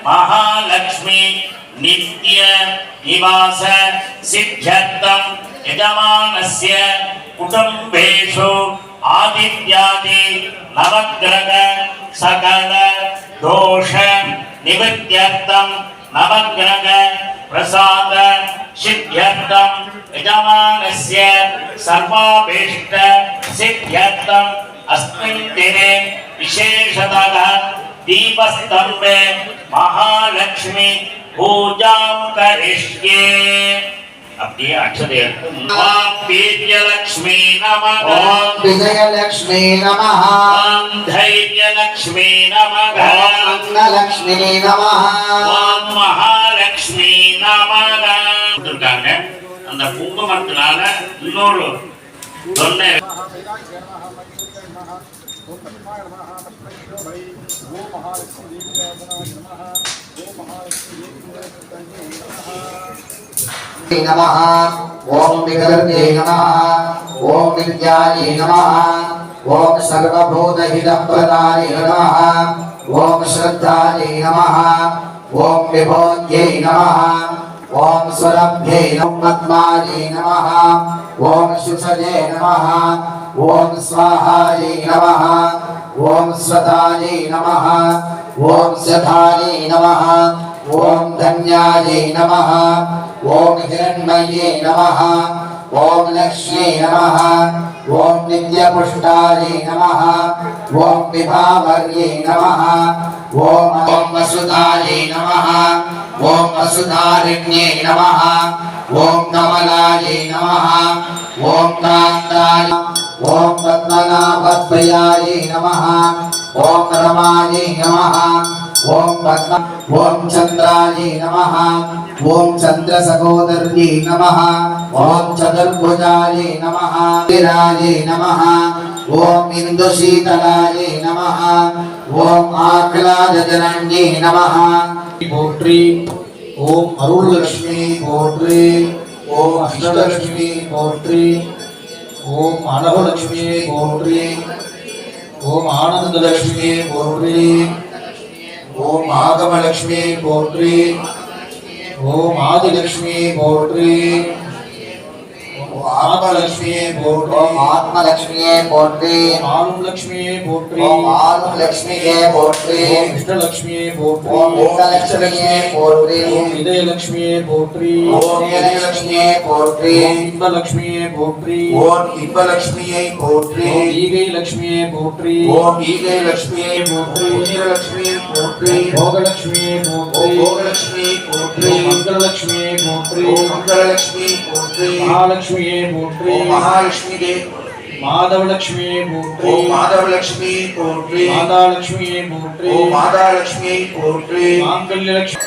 महालक्ष्मी नित्य निवास सिद्ध्यर्थं यजमानस्य कुटुम्बेषु आदित्यादि नवग्रह सकल दोष निवृत्त्यर्थं नवग्रह प्रसाद सिद्ध्यर्थं यजमानस्य सर्वाभीष्ट सिद्ध्यर्थं अस्मिन् दिने विशेषतः दीपस्तंभे महालक्ष्मी पूजां करिष्ये। अपनी अक्षते ओम वीर्यलक्ष्मी नमः ओम विजयलक्ष्मी नमः ओम धैर्यलक्ष्मी नमः ओम अन्नलक्ष्मी नमः ओम महालक्ष्मी नमः। இருக்காங்க அந்த குங்குமத்தினால இன்னொரு தொன்னை नमः ओम विगर्गे नमः ओम विद्याये नमः ओम सर्वभूतहितप्रदाये नमः ओम श्रद्धाये नमः ओम विभोज्ये नमः ओम स्वरभ्ये पद्माये नमः ओम शुचये नमः ओम स्वाहाये नमः ओम स्वताये नमः ओम सधाये नमः ओम धन्याये नमः ओम हिरण्मये नमः ओम लक्ष्मी नमः ओम नित्यपुष्टाये नमः ओम विभावर्ये नमः ओम वसुधाये नमः ओम वसुधारिण्ये नमः ओम कमलाये नमः ओम कान्ताय ओम पद्मनाभप्रियाये नमः ओम रमाये नमः ओम पद्म ओम चंद्राये नमः ओम चंद्र सहोदर्ये नमः ओम चतुर्भुजाये नमः विराये नमः ओम इंदुशीतलाये नमः ओम आह्लादजनन्ये नमः போற்றி ஓம் அருள்லட்சுமி போற்றி ஓம் அஷ்டலட்சுமி போற்றி ஓம் அனகலட்சுமி போற்றி ஓம் ஆனந்தலட்சுமி போற்றி ஓம் ஆகமலட்சுமி போற்றி ஓம் ஆதிலட்சுமி போற்றி ஆத்மலட்சுமி போற்றி ओम आत्मलक्ष्मी पोट्री ஆளும் லட்சுமி போற்றி ओम आलम लक्ष्मी पोट्री ஓம் இஷ்டலட்சுமி போற்றி ओम इष्टलक्ष्मी पोट्री ஓம் இதயலட்சுமி போற்றி ओम विजयलक्ष्मी पोट्री ஓம் இன்பலட்சுமி போற்றி ओम इब्बलक्ष्मी पोट्री ஓம் ஈகை லட்சுமி போற்றி ओम ईगे लक्ष्मी पोट्री नीललक्ष्मी पोट्री भोगलक्ष्मी पोत्री ओम भोगलक्ष्मी पोट्री ओम मंगललक्ष्मी पोत्री ओम मंगललक्ष्मी पोट्री महालक्ष्मी पोत्री ओम महालक्ष्मी दे माधवलक्ष्मी पोत्री ओम माधवलक्ष्मी पोट्री मातालक्ष्मी पोत्री ओम मातालक्ष्मी पोट्री मांगल्यलक्ष्मी